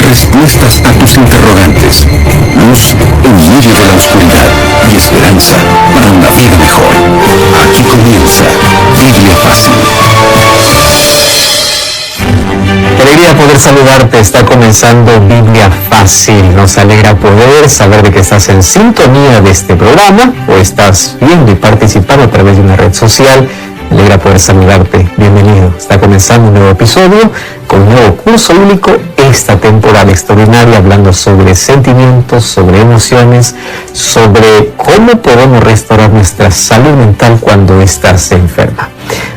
respuestas a tus interrogantes, luz en medio de la oscuridad y esperanza para una vida mejor. Aquí comienza Biblia Fácil. Qué alegría poder saludarte. Está comenzando Biblia Fácil. Nos alegra poder saber de que estás en sintonía de este programa o estás viendo y participando a través de una red social. Me alegra poder saludarte. Bienvenido. Está comenzando un nuevo episodio con un nuevo curso bíblico esta temporada extraordinaria, hablando sobre sentimientos, sobre emociones, sobre cómo podemos restaurar nuestra salud mental cuando estás enferma.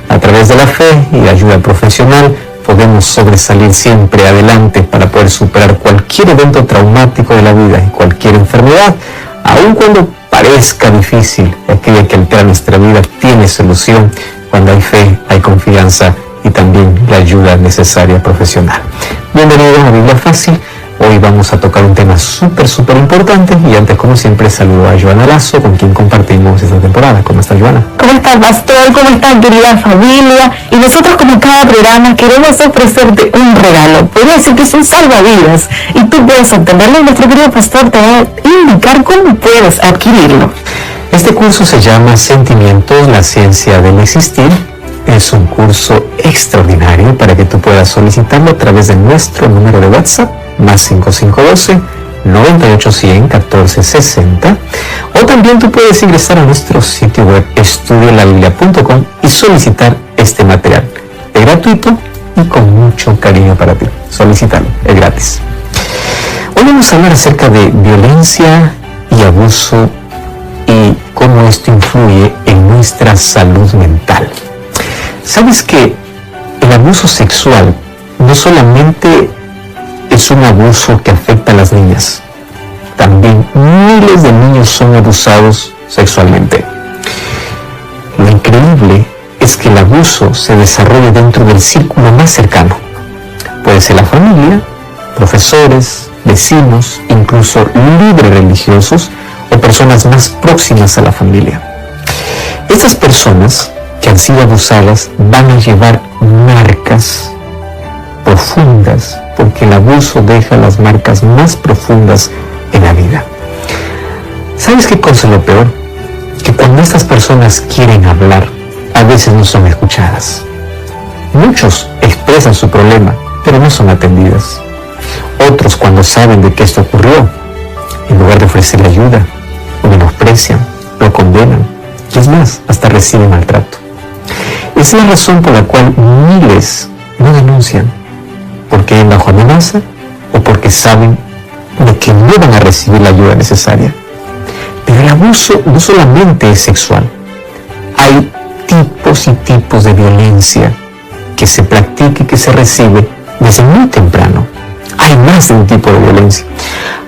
A través de la fe y la ayuda profesional podemos sobresalir siempre adelante para poder superar cualquier evento traumático de la vida y cualquier enfermedad, aun cuando parezca difícil. Aquello que altera nuestra vida tiene solución cuando hay fe, hay confianza y también la ayuda necesaria profesional. Bienvenidos a Biblia Fácil. Hoy vamos a tocar un tema súper importante y antes, como siempre, saludo a Joana Lazo, con quien compartimos esta temporada. ¿Cómo estás, Joana? ¿Cómo estás, pastor? ¿Cómo estás, querida familia? Y nosotros, como cada programa, queremos ofrecerte un regalo. Podría decir que es un salvavidas y tú puedes obtenerlo y nuestro querido pastor te va a indicar cómo puedes adquirirlo. Este curso se llama Sentimientos, la ciencia del existir. Es un curso extraordinario para que tú puedas solicitarlo a través de nuestro número de WhatsApp, más 5512 9810 1460, o también tú puedes ingresar a nuestro sitio web estudiolabiblia.com y solicitar este material. Es gratuito y con mucho cariño para ti. Solicítalo, es gratis. Hoy vamos a hablar acerca de violencia y abuso y cómo esto influye en nuestra salud mental. ¿Sabes que el abuso sexual no solamente es un abuso que afecta a las niñas? También miles de niños son abusados sexualmente. Lo increíble es que el abuso se desarrolla dentro del círculo más cercano. Puede ser la familia, profesores, vecinos, incluso líderes religiosos o personas más próximas a la familia. Estas personas que han sido abusadas van a llevar marcas profundas, porque el abuso deja las marcas más profundas en la vida. ¿Sabes qué cosa es lo peor? Que cuando estas personas quieren hablar, a veces no son escuchadas. Muchos expresan su problema, pero no son atendidas. Otros, cuando saben de que esto ocurrió, en lugar de ofrecerle ayuda, lo menosprecian, lo condenan y es más, hasta reciben maltrato. Esa es la razón por la cual miles no denuncian, porque viven bajo amenaza o porque saben de que no van a recibir la ayuda necesaria. Pero el abuso no solamente es sexual. Hay tipos y tipos de violencia que se practica y que se recibe desde muy temprano. Hay más de un tipo de violencia.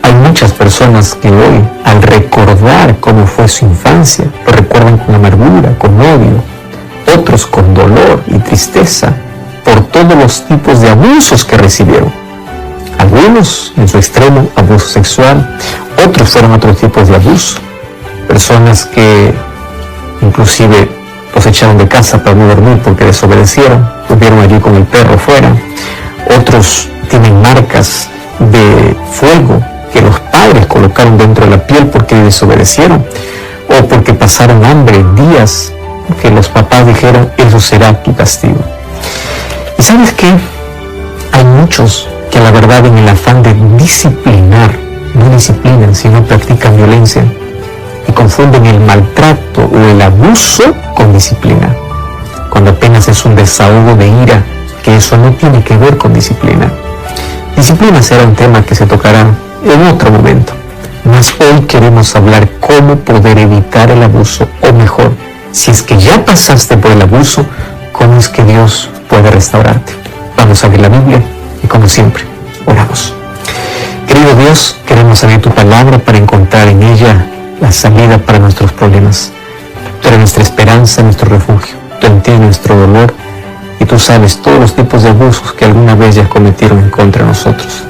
Hay muchas personas que hoy, al recordar cómo fue su infancia, lo recuerdan con amargura, con odio. Otros con dolor y tristeza por todos los tipos de abusos que recibieron. Algunos, en su extremo, abuso sexual. Otros fueron otros tipos de abuso. Personas que inclusive los echaron de casa para no dormir porque desobedecieron. Estuvieron allí con el perro fuera. Otros tienen marcas de fuego que los padres colocaron dentro de la piel porque desobedecieron. O porque pasaron hambre días, que los papás dijeron, eso será tu castigo. ¿Y sabes qué? Hay muchos que a la verdad, en el afán de disciplinar, no disciplinan, sino practican violencia y confunden el maltrato o el abuso con disciplina, cuando apenas es un desahogo de ira, que eso no tiene que ver con disciplina. Disciplina será un tema que se tocará en otro momento, mas hoy queremos hablar cómo poder evitar el abuso, o mejor, si es que ya pasaste por el abuso, ¿cómo es que Dios puede restaurarte? Vamos a abrir la Biblia y, como siempre, oramos. Querido Dios, queremos abrir tu palabra para encontrar en ella la salida para nuestros problemas. Tú eres nuestra esperanza, nuestro refugio. Tú entiendes nuestro dolor y tú sabes todos los tipos de abusos que alguna vez ya cometieron en contra de nosotros.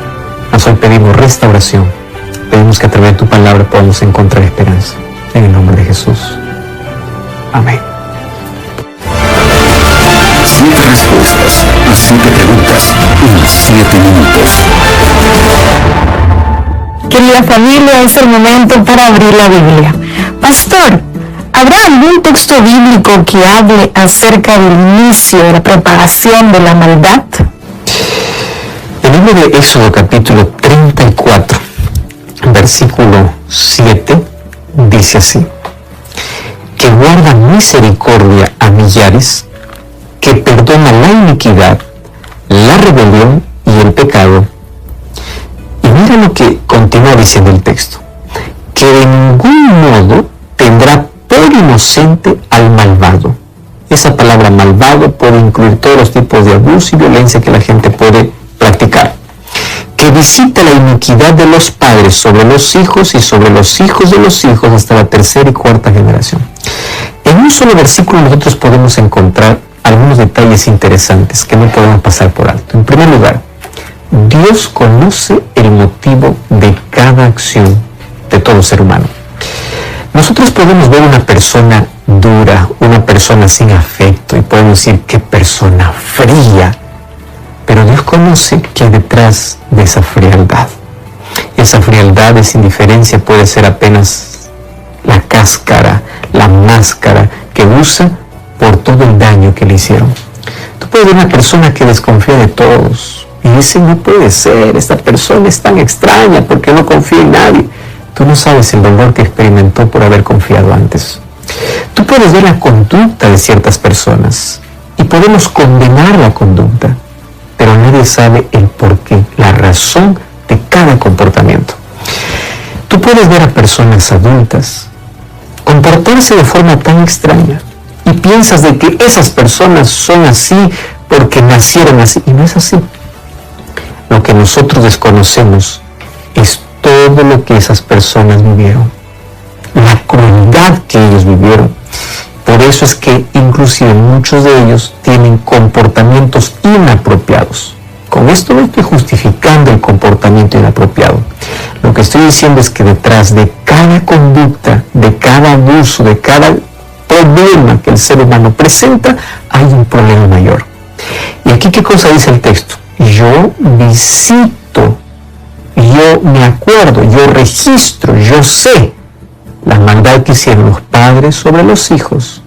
Mas hoy pedimos restauración. Pedimos que a través de tu palabra podamos encontrar esperanza. En el nombre de Jesús. Amén. 7 respuestas a 7 preguntas en 7 minutos. Querida familia, es el momento para abrir la Biblia. Pastor, ¿habrá algún texto bíblico que hable acerca del inicio de la propagación de la maldad? El libro de Éxodo capítulo 34, versículo 7, dice así: que guarda misericordia a millares, que perdona la iniquidad, la rebelión y el pecado. Y mira lo que continúa diciendo el texto: que de ningún modo tendrá por inocente al malvado. Esa palabra malvado puede incluir todos los tipos de abuso y violencia que la gente puede practicar. Que visita la iniquidad de los padres sobre los hijos y sobre los hijos de los hijos hasta la tercera y cuarta generación. En un solo versículo nosotros podemos encontrar algunos detalles interesantes que no podemos pasar por alto. En primer lugar, Dios conoce el motivo de cada acción de todo ser humano. Nosotros podemos ver una persona dura, una persona sin afecto, y podemos decir qué persona fría, pero Dios conoce que hay detrás de esa frialdad. Esa frialdad, esa indiferencia puede ser apenas la cáscara, la máscara que usa por todo el daño que le hicieron. Tú puedes ver una persona que desconfía de todos y dice: no puede ser, esta persona es tan extraña porque no confía en nadie. Tú no sabes el dolor que experimentó por haber confiado antes. Tú puedes ver la conducta de ciertas personas y podemos condenar la conducta, pero nadie sabe el porqué, la razón de cada comportamiento. Tú puedes ver a personas adultas comportarse de forma tan extraña y piensas de que esas personas son así porque nacieron así, y no es así. Lo que nosotros desconocemos es todo lo que esas personas vivieron, la crueldad que ellos vivieron. Por eso es que inclusive muchos de ellos tienen comportamientos inapropiados. Con esto no estoy justificando el comportamiento inapropiado. Lo que estoy diciendo es que detrás de cada conducta, de cada abuso, de cada problema que el ser humano presenta, hay un problema mayor. Y aquí, ¿qué cosa dice el texto? Yo visito, yo me acuerdo, yo registro, yo sé la maldad que hicieron los padres sobre los hijos.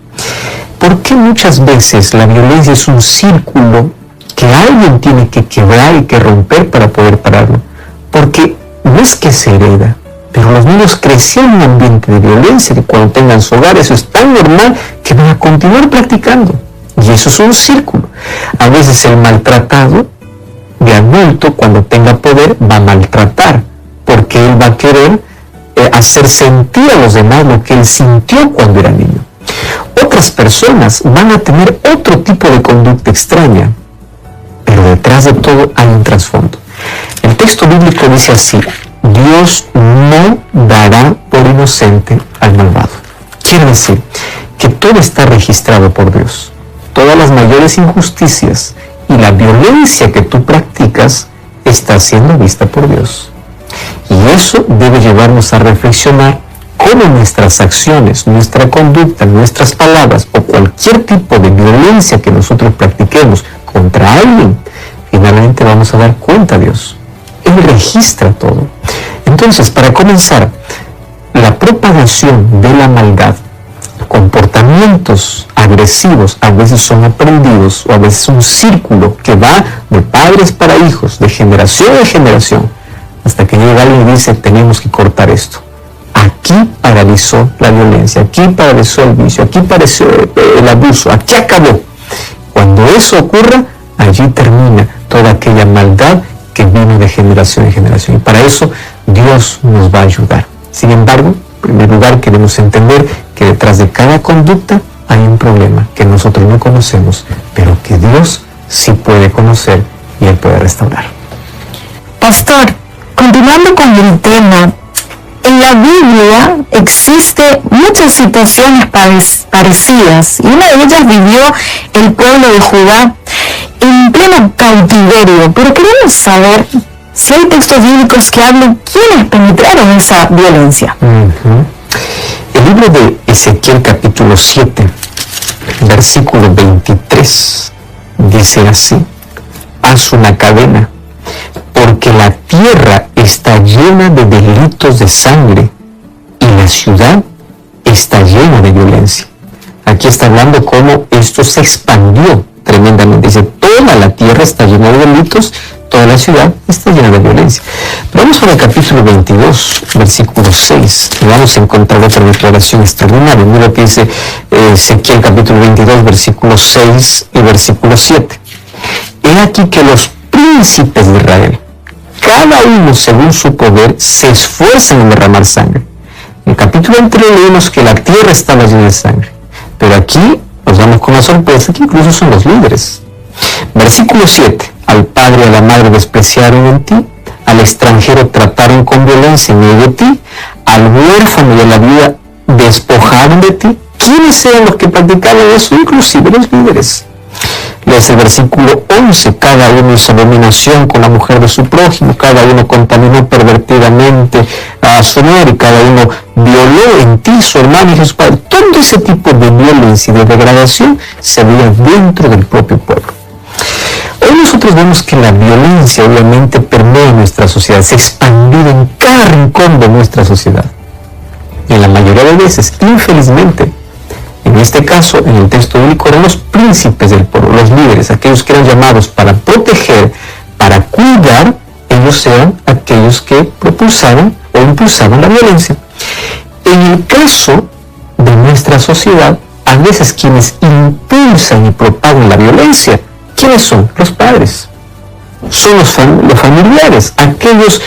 ¿Por qué muchas veces la violencia es un círculo que alguien tiene que quebrar y que romper para poder pararlo? Porque no es que se hereda, pero los niños crecieron en un ambiente de violencia que cuando tengan su hogar eso es tan normal que van a continuar practicando. Y eso es un círculo. A veces el maltratado de adulto, cuando tenga poder, va a maltratar, porque él va a querer hacer sentir a los demás lo que él sintió cuando era niño. Otras personas van a tener otro tipo de conducta extraña, pero detrás de todo hay un trasfondo. El texto bíblico dice así: Dios no dará por inocente al malvado. Quiere decir que todo está registrado por Dios. Todas las mayores injusticias y la violencia que tú practicas está siendo vista por Dios. Y eso debe llevarnos a reflexionar cómo nuestras acciones, nuestra conducta, nuestras palabras o cualquier tipo de violencia que nosotros practiquemos contra alguien, finalmente vamos a dar cuenta a Dios. Él registra todo. Entonces, para comenzar, la propagación de la maldad, comportamientos agresivos, a veces son aprendidos o a veces un círculo que va de padres para hijos, de generación en generación, hasta que llega alguien y dice: tenemos que cortar esto. Aquí paralizó la violencia, aquí paralizó el vicio, aquí paralizó el abuso, aquí acabó. Cuando eso ocurra, allí termina toda aquella maldad que viene de generación en generación. Y para eso Dios nos va a ayudar. Sin embargo, en primer lugar queremos entender que detrás de cada conducta hay un problema que nosotros no conocemos, pero que Dios sí puede conocer y Él puede restaurar. Pastor, continuando con el tema, en la Biblia existen muchas situaciones parecidas y una de ellas vivió el pueblo de Judá en pleno cautiverio, pero queremos saber si hay textos bíblicos que hablen quiénes penetraron esa violencia. El libro de Ezequiel capítulo 7, versículo 23, dice así: haz una cadena, porque la tierra está llena de delitos de sangre y la ciudad está llena de violencia. Aquí está hablando cómo esto se expandió tremendamente. Dice, toda la tierra está llena de delitos, toda la ciudad está llena de violencia. Pero vamos al capítulo 22, versículo 6, y vamos a encontrar otra declaración extraordinaria. Mira lo que dice Ezequiel capítulo 22, versículo 6 y versículo 7. He aquí que los príncipes de Israel, cada uno según su poder, se esfuerzan en derramar sangre. En el capítulo anterior leímos que la tierra estaba llena de sangre, pero aquí nos damos con la sorpresa que incluso son los líderes. Versículo 7. Al padre y a la madre despreciaron en ti, al extranjero trataron con violencia en medio de ti, al huérfano y a la viuda despojaron de ti. ¿Quiénes eran los que practicaban eso? Inclusive los líderes. Lees el versículo 11, cada uno hizo abominación con la mujer de su prójimo, cada uno contaminó pervertidamente a su mujer y cada uno violó en ti su hermano y su padre. Todo ese tipo de violencia y de degradación se veía dentro del propio pueblo. Hoy nosotros vemos que la violencia obviamente permea nuestra sociedad, se ha expandido en cada rincón de nuestra sociedad. Y en la mayoría de veces, infelizmente, en este caso, en el texto bíblico, eran los príncipes del pueblo, los líderes, aquellos que eran llamados para proteger, para cuidar, ellos eran aquellos que propulsaban o impulsaban la violencia. En el caso de nuestra sociedad, a veces quienes impulsan y propagan la violencia, ¿quiénes son? Los padres. Son los familiares, aquellos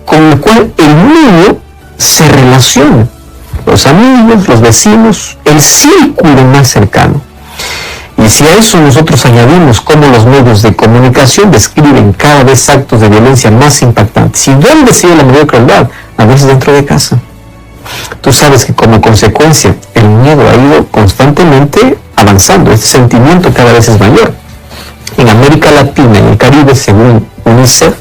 con los cuales el niño se relaciona. Los amigos, los vecinos, el círculo más cercano. Y si a eso nosotros añadimos cómo los medios de comunicación describen cada vez actos de violencia más impactantes, ¿y dónde se ve la mayor crueldad? A veces dentro de casa. Tú sabes que como consecuencia el miedo ha ido constantemente avanzando, este sentimiento cada vez es mayor. En América Latina y el Caribe, según UNICEF,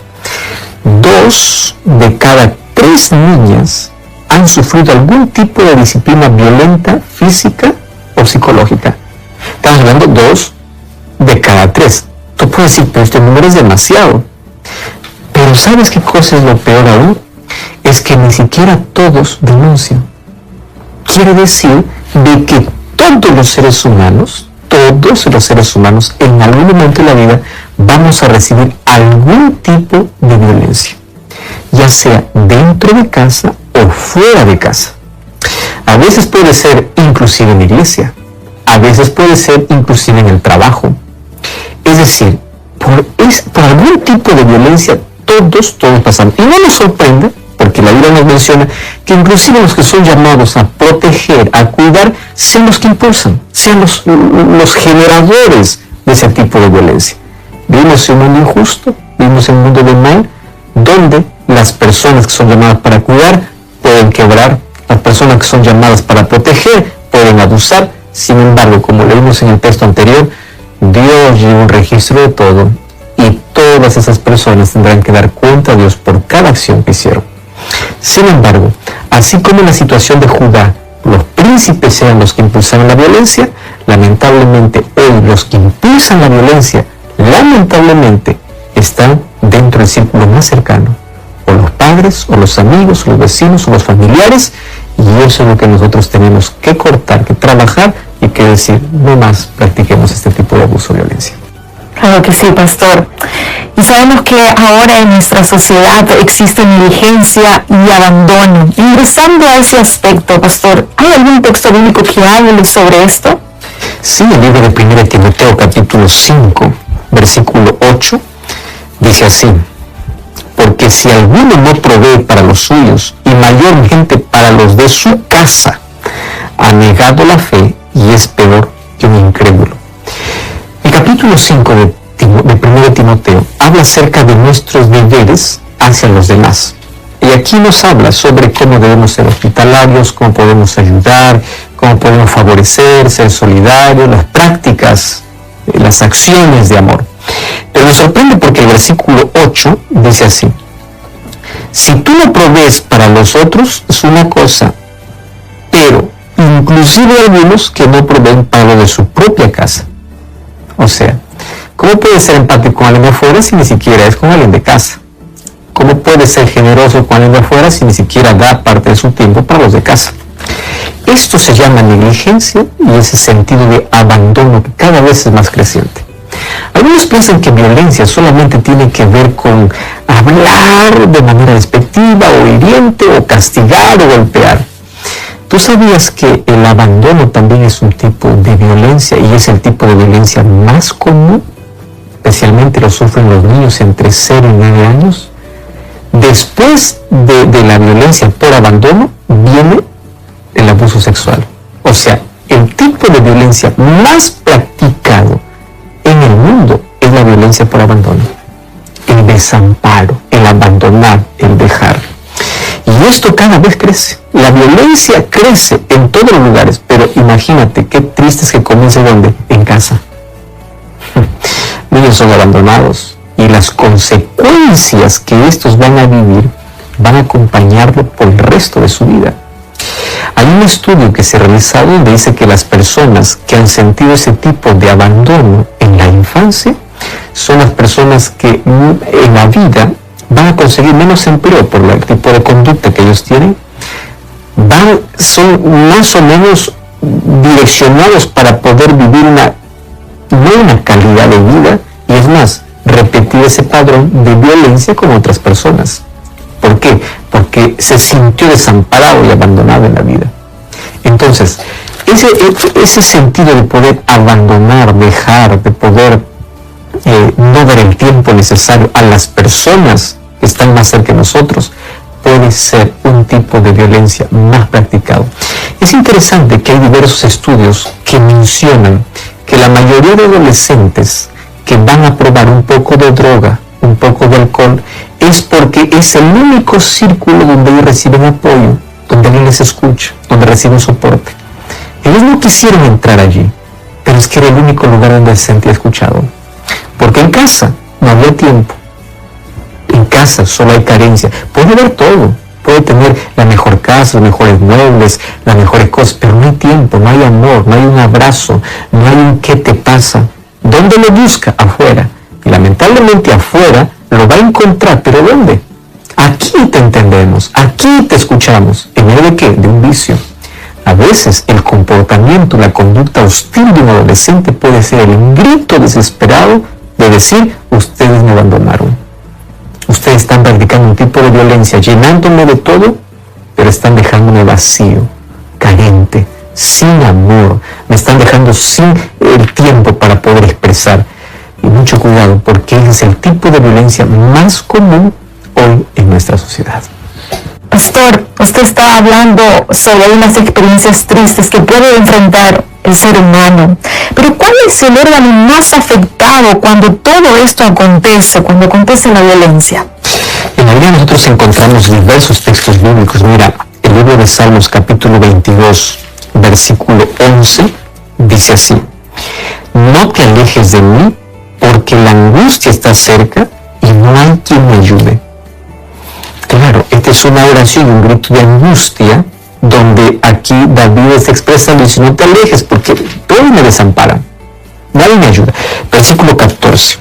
2 de cada 3 niñas han sufrido algún tipo de disciplina violenta, física o psicológica. Estamos hablando 2 de cada 3. Tú puedes decir, pero este número es demasiado. Pero ¿sabes qué cosa es lo peor aún? Es que ni siquiera todos denuncian. Quiere decir de que todos los seres humanos en algún momento de la vida vamos a recibir algún tipo de violencia, ya sea dentro de casa o fuera de casa. A veces puede ser inclusive en la iglesia, a veces puede ser inclusive en el trabajo. Es decir, por algún tipo de violencia todos pasamos. Y no nos sorprende, porque la Biblia nos menciona que inclusive los que son llamados a proteger, a cuidar, sean los que impulsan, sean los generadores de ese tipo de violencia. Vivimos en un mundo injusto, vivimos en un mundo de mal, donde las personas que son llamadas para cuidar pueden quebrar, las personas que son llamadas para proteger pueden abusar. Sin embargo, como leímos en el texto anterior, Dios lleva un registro de todo y todas esas personas tendrán que dar cuenta a Dios por cada acción que hicieron. Sin embargo, así como en la situación de Judá, los príncipes eran los que impulsaban la violencia, lamentablemente hoy los que impulsan la violencia, lamentablemente, están dentro del círculo más cercano, o los padres, o los amigos, o los vecinos, o los familiares, y eso es lo que nosotros tenemos que cortar, que trabajar y que decir, no más practiquemos este tipo de abuso o violencia. Claro que sí, pastor. Y sabemos que ahora en nuestra sociedad existe negligencia y abandono. Ingresando a ese aspecto, pastor, ¿hay algún texto bíblico que hable sobre esto? Sí, el libro de 1 Timoteo, capítulo 5, versículo 8, dice así: porque si alguno no provee para los suyos, y mayormente para los de su casa, ha negado la fe y es peor que un incrédulo. El capítulo 5 de 1 Timoteo habla acerca de nuestros deberes hacia los demás. Y aquí nos habla sobre cómo debemos ser hospitalarios, cómo podemos ayudar, cómo podemos favorecer, ser solidarios, las prácticas, las acciones de amor. Pero me sorprende porque el versículo 8 dice así: si tú no provees para los otros es una cosa, pero inclusive algunos que no proveen para lo de su propia casa. O sea, ¿cómo puedes ser empático con alguien de afuera si ni siquiera es con alguien de casa? ¿Cómo puede ser generoso con el de afuera si ni siquiera da parte de su tiempo para los de casa? Esto se llama negligencia y ese sentido de abandono que cada vez es más creciente. Algunos piensan que violencia solamente tiene que ver con hablar de manera despectiva o hiriente o castigar o golpear. ¿Tú sabías que el abandono también es un tipo de violencia y es el tipo de violencia más común? Especialmente lo sufren los niños entre 0 y 9 años. Después de la violencia por abandono viene el abuso sexual. O sea, el tipo de violencia más practicado en el mundo es la violencia por abandono. El desamparo, el abandonar, el dejar. Y esto cada vez crece. La violencia crece en todos los lugares, pero imagínate qué triste es que comience ¿dónde? En casa. Niños son abandonados y las consecuencias que estos van a vivir van a acompañarlo por el resto de su vida. Hay un estudio que se ha realizado donde dice que las personas que han sentido ese tipo de abandono en la infancia son las personas que en la vida van a conseguir menos empleo por el tipo de conducta que ellos tienen, son más o menos direccionados para poder vivir una calidad de vida y es más, repetir ese padrón de violencia con otras personas. ¿Por qué? Porque se sintió desamparado y abandonado en la vida. Entonces, ese sentido de poder abandonar, dejar, de poder no dar el tiempo necesario a las personas que están más cerca de nosotros, puede ser un tipo de violencia más practicado. Es interesante que hay diversos estudios que mencionan que la mayoría de adolescentes que van a probar un poco de droga, un poco de alcohol, es porque es el único círculo donde ellos reciben apoyo, donde alguien les escucha, donde reciben soporte. Ellos no quisieron entrar allí, pero es que era el único lugar donde se sentía escuchado. Porque en casa no había tiempo. En casa solo hay carencia. Puede haber todo. Puede tener la mejor casa, los mejores muebles, las mejores cosas, pero no hay tiempo, no hay amor, no hay un abrazo, no hay un ¿qué te pasa? ¿Dónde lo busca? Afuera. Y lamentablemente afuera lo va a encontrar, pero ¿dónde? Aquí te entendemos, aquí te escuchamos. ¿En medio de qué? De un vicio. A veces el comportamiento, la conducta hostil de un adolescente puede ser el grito desesperado de decir, ustedes me abandonaron. Ustedes están practicando un tipo de violencia, llenándome de todo, pero están dejándome vacío, carente, sin amor. Me están dejando sin el tiempo para poder expresar. Y mucho cuidado, porque ese es el tipo de violencia más común hoy en nuestra sociedad. Pastor, usted está hablando sobre unas experiencias tristes que puede enfrentar el ser humano. Pero ¿cuál es el órgano más afectado cuando todo esto acontece, cuando acontece la violencia? En la Biblia nosotros encontramos diversos textos bíblicos. Mira, el libro de Salmos capítulo 22, versículo 11, dice así: no te alejes de mí, porque la angustia está cerca y no hay quien me ayude. Claro, esta es una oración y un grito de angustia, donde aquí David se expresa, dice, no te alejes, porque todos me desamparan, nadie me ayuda. Versículo 14,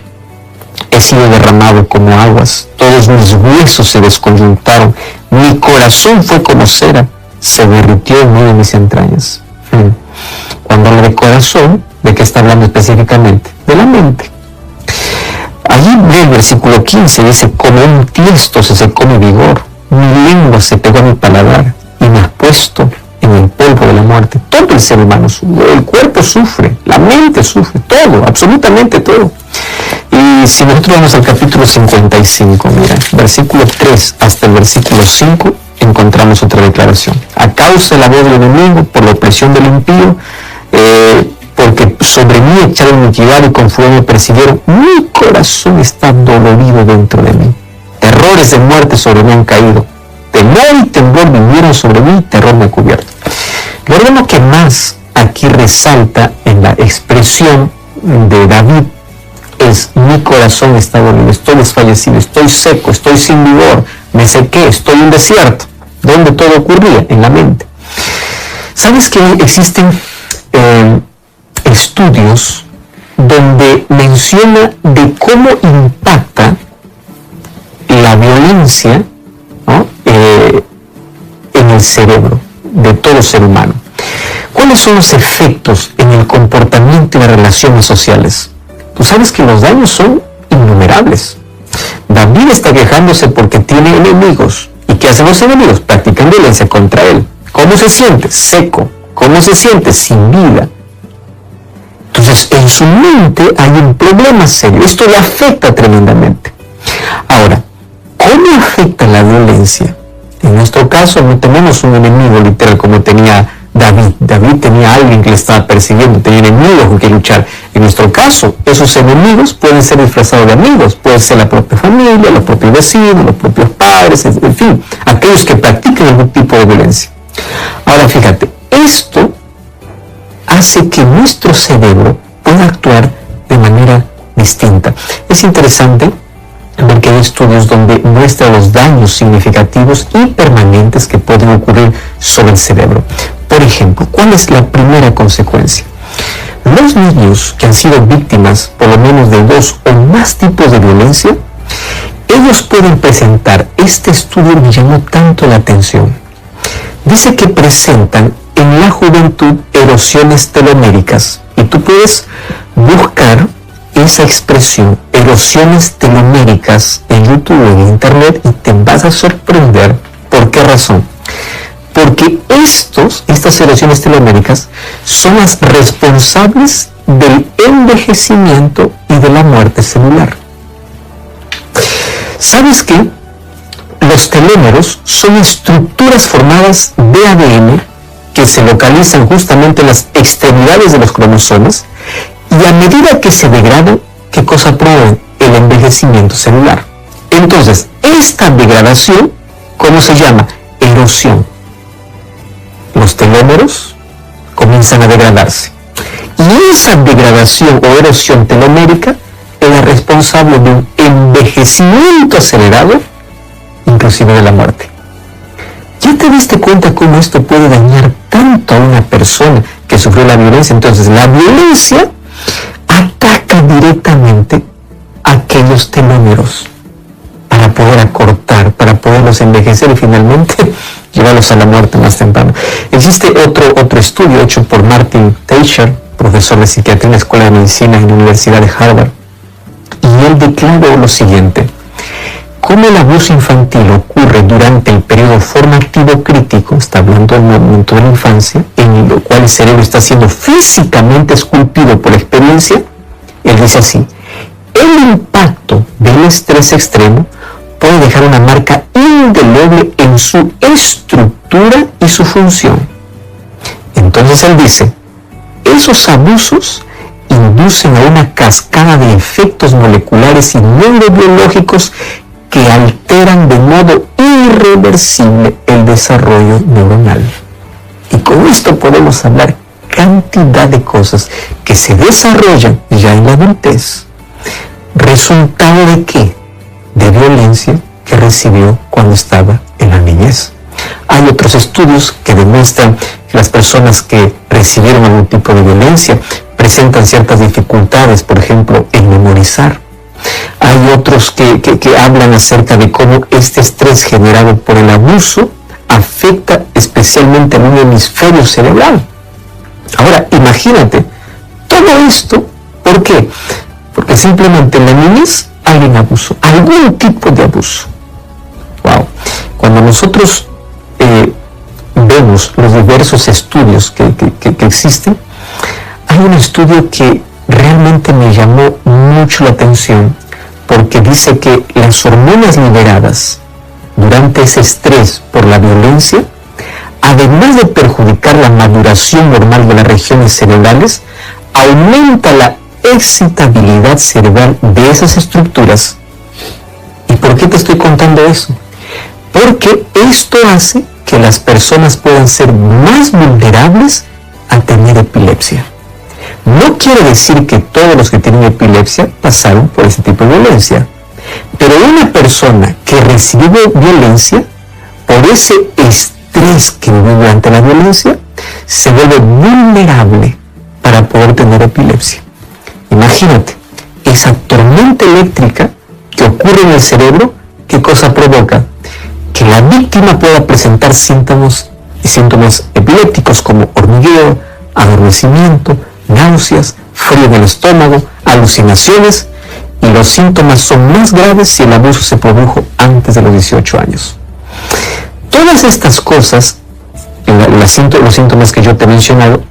he sido derramado como aguas, todos mis huesos se descoyuntaron, mi corazón fue como cera, se derritió en medio de mis entrañas. Cuando habla de corazón, ¿de qué está hablando específicamente? De la mente. Allí ve el versículo 15, dice, como un tiesto se secó mi vigor, mi lengua se pegó a mi paladar y me has puesto en el polvo de la muerte. Todo el ser humano sufre, el cuerpo sufre, la mente sufre, todo, absolutamente todo. Y si nosotros vamos al capítulo 55, mira, versículo 3 hasta el versículo 5, encontramos otra declaración. A causa de la voz del enemigo, por la opresión del impío, porque sobre mí echaron iniquidad y con fuego me persiguieron, mi corazón está dolorido dentro de mí. Terrores de muerte sobre mí han caído. Temor y temblor vinieron sobre mí, terror me ha cubierto. Lo órgano que más aquí resalta en la expresión de David es: mi corazón está dolido, estoy desfallecido, estoy seco, estoy sin vigor, me sequé, estoy en un desierto. ¿Dónde todo ocurría? En la mente. ¿Sabes que existen estudios donde menciona de cómo impacta la violencia violencia, ¿no?, en el cerebro de todo ser humano. ¿Cuáles son los efectos en el comportamiento y las relaciones sociales? Tú sabes que los daños son innumerables. David está quejándose porque tiene enemigos. ¿Y qué hacen los enemigos? Practican violencia contra él. ¿Cómo se siente? Seco. ¿Cómo se siente? Sin vida. Entonces, en su mente hay un problema serio. Esto le afecta tremendamente. Ahora, ¿cómo afecta la violencia? En nuestro caso, no tenemos un enemigo literal como tenía David. David tenía a alguien que le estaba persiguiendo, tenía enemigos con que luchar. En nuestro caso, esos enemigos pueden ser disfrazados de amigos, puede ser la propia familia, los propios vecinos, los propios padres, en fin, aquellos que practican algún tipo de violencia. Ahora fíjate, esto hace que nuestro cerebro pueda actuar de manera distinta. Es interesante ver que hay estudios donde muestran los daños significativos y permanentes que pueden ocurrir sobre el cerebro. Por ejemplo, ¿cuál es la primera consecuencia? Los niños que han sido víctimas por lo menos de 2 o más tipos de violencia, ellos pueden presentar, este estudio me llamó tanto la atención, dice que presentan en la juventud erosiones teloméricas, y tú puedes buscar esa expresión, erosiones teloméricas, en YouTube o en Internet, y te vas a sorprender. ¿Por qué razón? Porque estas erosiones teloméricas son las responsables del envejecimiento y de la muerte celular. ¿Sabes qué? Los telómeros son estructuras formadas de ADN que se localizan justamente en las extremidades de los cromosomas, y a medida que se degradan, ¿qué cosa promueve? El envejecimiento celular. Entonces, esta degradación, ¿cómo se llama? Erosión. Los telómeros comienzan a degradarse. Y esa degradación o erosión telomérica es la responsable de un envejecimiento acelerado, inclusive de la muerte. ¿Ya te diste cuenta cómo esto puede dañar tanto a una persona que sufrió la violencia? Entonces, la violencia ataca directamente a aquellos telómeros para poder acortar, para poderlos envejecer y finalmente llevarlos a la muerte más temprano. Existe otro estudio hecho por Martin Teicher, profesor de psiquiatría en la Escuela de Medicina en la Universidad de Harvard, y él declaró lo siguiente: cómo el abuso infantil ocurre durante el periodo formativo crítico, está hablando del momento de la infancia, en lo cual el cerebro está siendo físicamente esculpido por la experiencia. Él dice así: el impacto del estrés extremo puede dejar una marca indeleble en su estructura y su función. Entonces él dice, esos abusos inducen a una cascada de efectos moleculares y neurobiológicos que alteran de modo irreversible el desarrollo neuronal. Y con esto podemos hablar cantidad de cosas que se desarrollan ya en la adultez. ¿Resultado de qué? De violencia que recibió cuando estaba en la niñez. Hay otros estudios que demuestran que las personas que recibieron algún tipo de violencia presentan ciertas dificultades, por ejemplo, en memorizar. Hay otros que hablan acerca de cómo este estrés generado por el abuso afecta especialmente a un hemisferio cerebral. Ahora, imagínate, todo esto, ¿por qué? Porque simplemente en la niñez alguien abusó, algún tipo de abuso. Wow. Cuando nosotros vemos los diversos estudios que existen, hay un estudio que realmente me llamó mucho la atención, porque dice que las hormonas liberadas durante ese estrés por la violencia, además de perjudicar la maduración normal de las regiones cerebrales, aumenta la excitabilidad cerebral de esas estructuras. ¿Y por qué te estoy contando eso? Porque esto hace que las personas puedan ser más vulnerables a tener epilepsia. No quiere decir que todos los que tienen epilepsia pasaron por ese tipo de violencia, pero una persona que recibió violencia, por ese estrés que vivió durante la violencia, se vuelve vulnerable para poder tener epilepsia. Imagínate, esa tormenta eléctrica que ocurre en el cerebro ¿Qué cosa provoca? Que la víctima pueda presentar síntomas epilépticos como hormigueo, adormecimiento, náuseas, frío en el estómago, alucinaciones, y los síntomas son más graves si el abuso se produjo antes de los 18 años. Todas estas cosas, los síntomas que yo te he mencionado,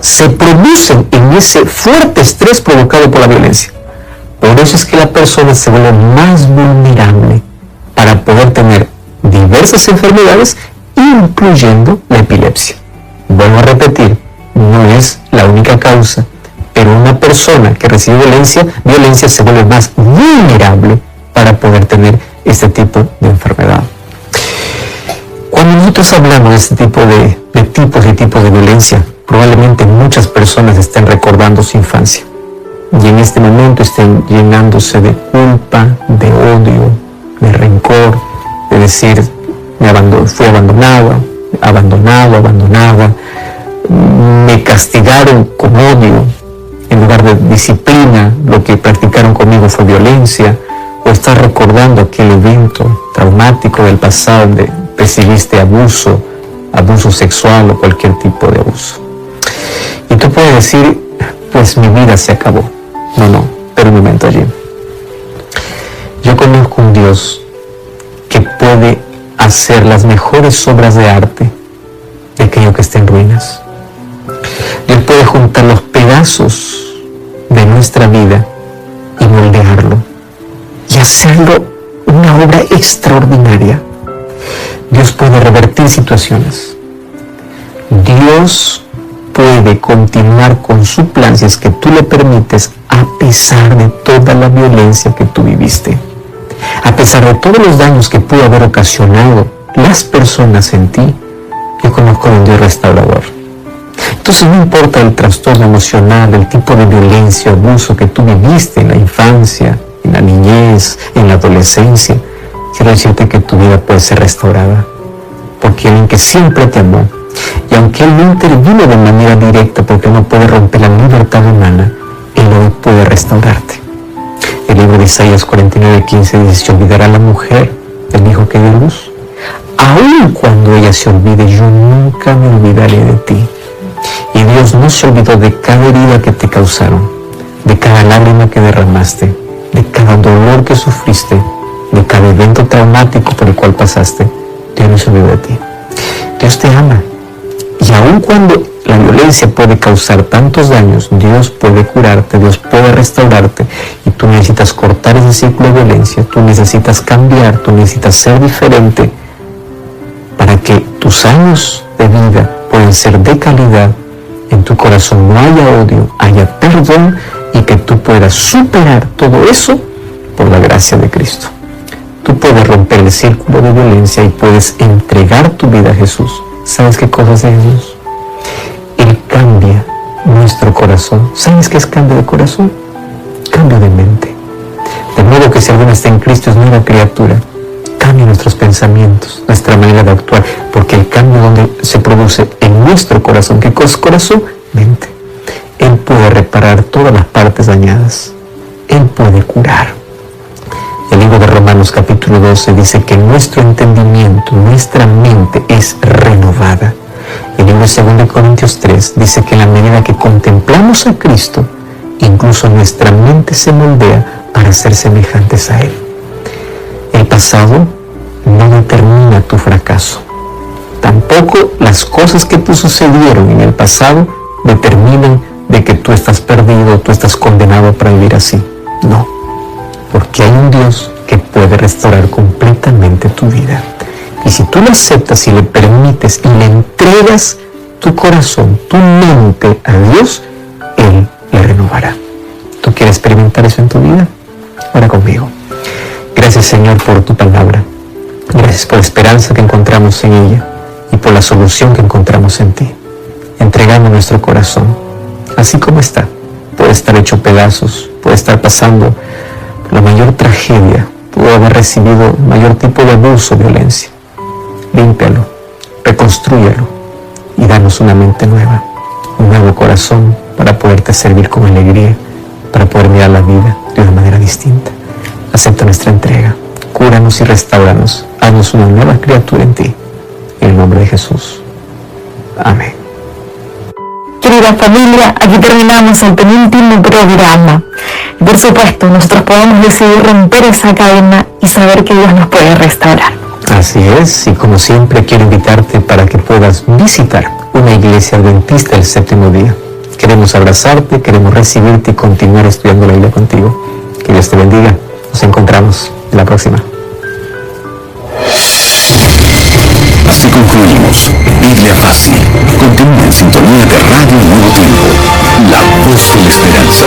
se producen en ese fuerte estrés provocado por la violencia. Por eso es que la persona se vuelve más vulnerable para poder tener diversas enfermedades, incluyendo la epilepsia. Vuelvo a repetir, no es la única causa, pero una persona que recibe violencia se vuelve más vulnerable para poder tener este tipo de enfermedad. Cuando nosotros hablamos de este tipo de tipos y tipos de violencia, probablemente muchas personas estén recordando su infancia y en este momento estén llenándose de culpa, de odio, de rencor, de decir, fui abandonada, me castigaron con odio, en lugar de disciplina, lo que practicaron conmigo fue violencia, o estás recordando aquel evento traumático del pasado donde recibiste abuso sexual o cualquier tipo de abuso. Y tú puedes decir, pues mi vida se acabó. No, pero un momento allí. Yo conozco un Dios que puede hacer las mejores obras de arte de aquello que está en ruinas. Dios puede juntar los pedazos de nuestra vida y moldearlo y hacerlo una obra extraordinaria. Dios puede revertir situaciones. Dios puede continuar con su plan si es que tú le permites, a pesar de toda la violencia que tú viviste, a pesar de todos los daños que pudo haber ocasionado las personas en ti. Yo conozco a un Dios restaurador. Entonces no importa el trastorno emocional, el tipo de violencia o abuso que tú viviste en la infancia, en la niñez, en la adolescencia, quiero decirte que tu vida puede ser restaurada, porque alguien que siempre te amó, y aunque Él no intervino de manera directa porque no puede romper la libertad humana, Él hoy puede restaurarte. El libro de Isaías 49:15 dice: se olvidará la mujer del hijo que dio luz. Aun cuando ella se olvide, yo nunca me olvidaré de ti. Y Dios no se olvidó de cada herida que te causaron, de cada lágrima que derramaste, de cada dolor que sufriste, de cada evento traumático por el cual pasaste. Dios no se olvidó de ti. Dios te ama. Y aun cuando la violencia puede causar tantos daños, Dios puede curarte, Dios puede restaurarte, y tú necesitas cortar ese ciclo de violencia, tú necesitas cambiar, tú necesitas ser diferente para que tus años de vida puedan ser de calidad, en tu corazón no haya odio, haya perdón, y que tú puedas superar todo eso por la gracia de Cristo. Tú puedes romper el círculo de violencia y puedes entregar tu vida a Jesús. ¿Sabes qué cosa hace Jesús? Él cambia nuestro corazón. ¿Sabes qué es cambio de corazón? Cambio de mente. De modo que si alguno está en Cristo es nueva criatura. Cambia nuestros pensamientos, nuestra manera de actuar, porque el cambio donde se produce en nuestro corazón. ¿Qué cosa es corazón? Mente. Él puede reparar todas las partes dañadas. Él puede curar. El libro de Romanos capítulo 12 dice que nuestro entendimiento, nuestra mente es renovada. El libro de 2 Corintios 3 dice que en la medida que contemplamos a Cristo, incluso nuestra mente se moldea para ser semejantes a Él. El pasado no determina tu fracaso. Tampoco las cosas que te sucedieron en el pasado determinan de que tú estás perdido, tú estás condenado para vivir así. No, porque hay un Dios que puede restaurar completamente tu vida. Y si tú lo aceptas y le permites y le entregas tu corazón, tu mente a Dios, Él le renovará. ¿Tú quieres experimentar eso en tu vida? Ora conmigo. Gracias, Señor, por tu palabra. Gracias por la esperanza que encontramos en ella y por la solución que encontramos en ti. Entregamos nuestro corazón, así como está. Puede estar hecho pedazos, puede estar pasando la mayor tragedia, pudo haber recibido mayor tipo de abuso, violencia. Límpialo, reconstrúyalo y danos una mente nueva, un nuevo corazón para poderte servir con alegría, para poder mirar la vida de una manera distinta. Acepta nuestra entrega, cúranos. perdónanos y restáuranos. Haznos una nueva criatura en ti. En el nombre de Jesús. Amén. Querida familia, aquí terminamos el penúltimo programa. Por supuesto, nosotros podemos decidir romper esa cadena y saber que Dios nos puede restaurar. Así es, y como siempre quiero invitarte para que puedas visitar una iglesia adventista el séptimo día. Queremos abrazarte, queremos recibirte y continuar estudiando la Biblia contigo. Que Dios te bendiga. Nos encontramos en la próxima. Así concluimos Biblia Fácil. Continúa en sintonía de Radio Nuevo Tiempo, la voz de la esperanza.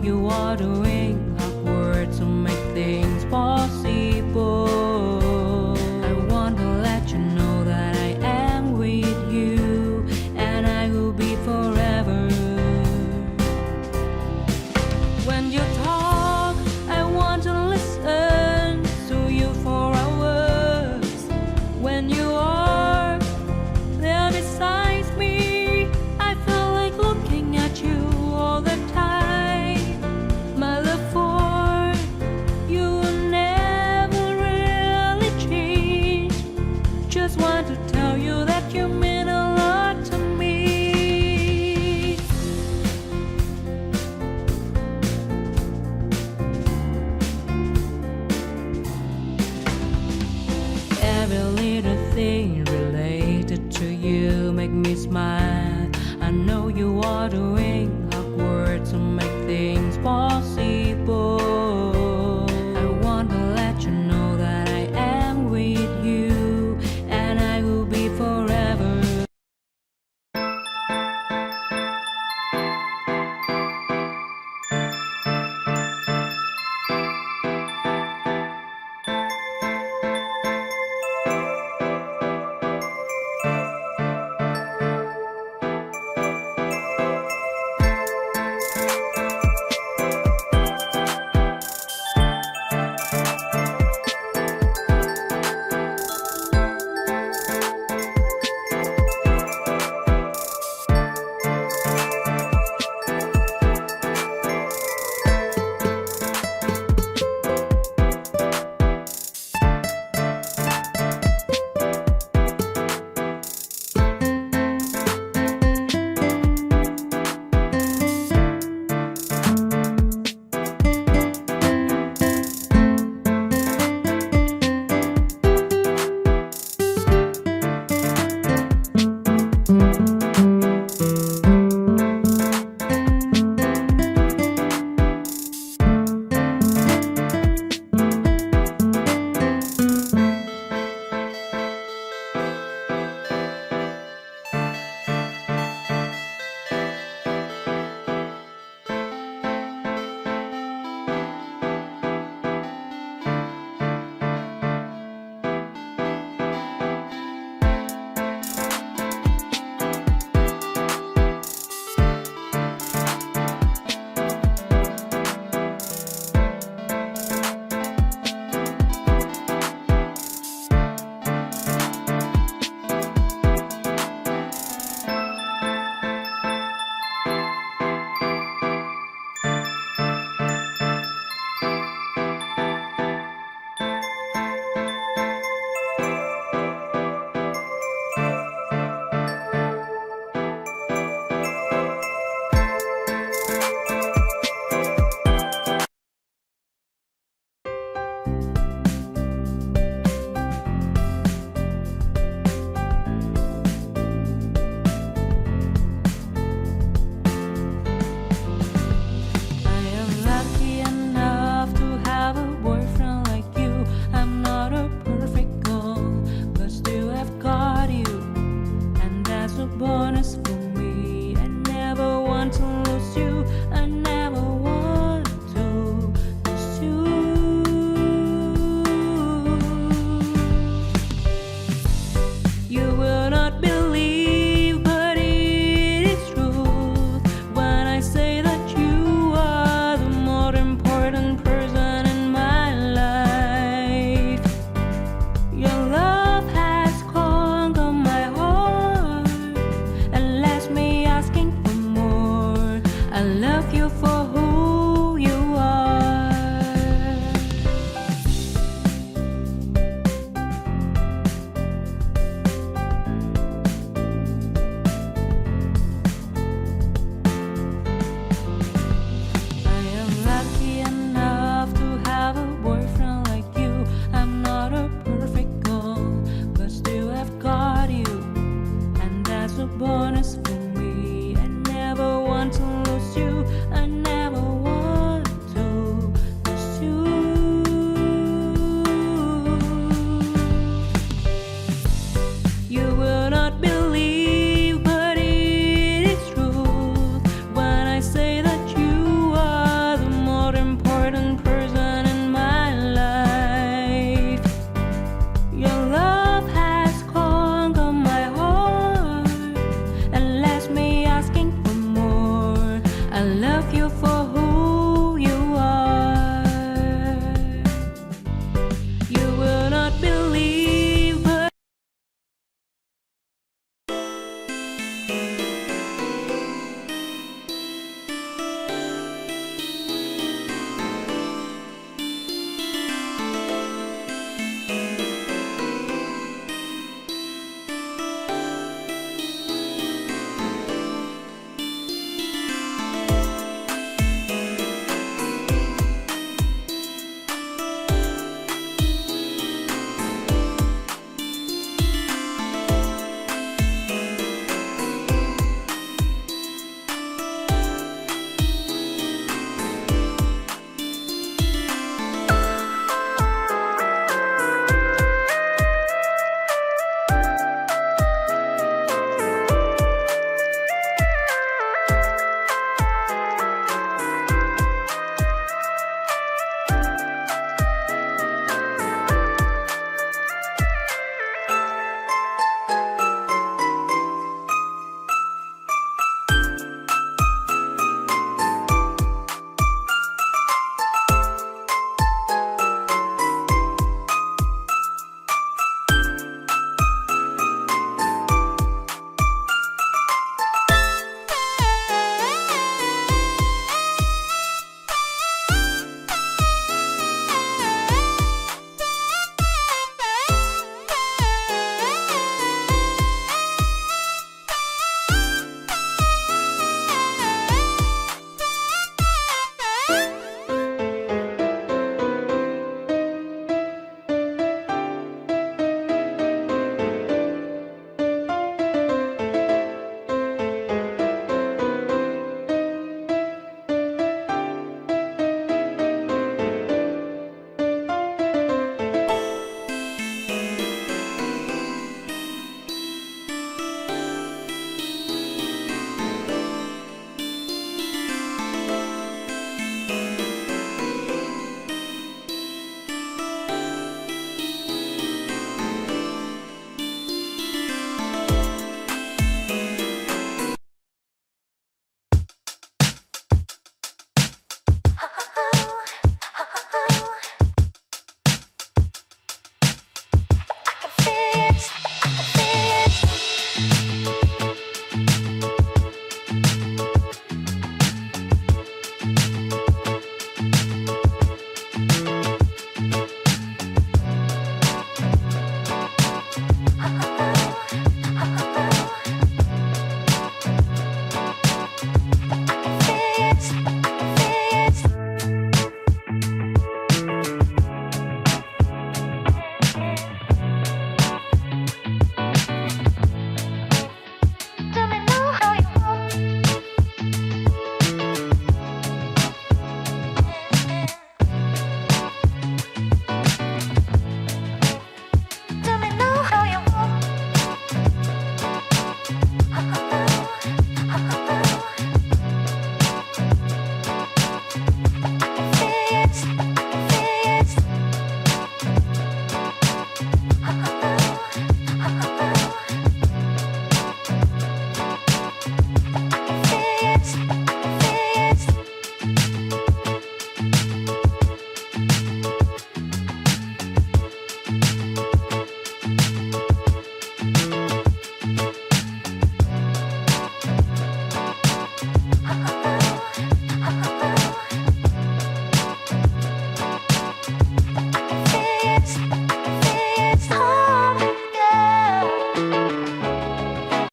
you are doing hard work to make things possible. I want to let you know that I am with you, and I will be forever. When you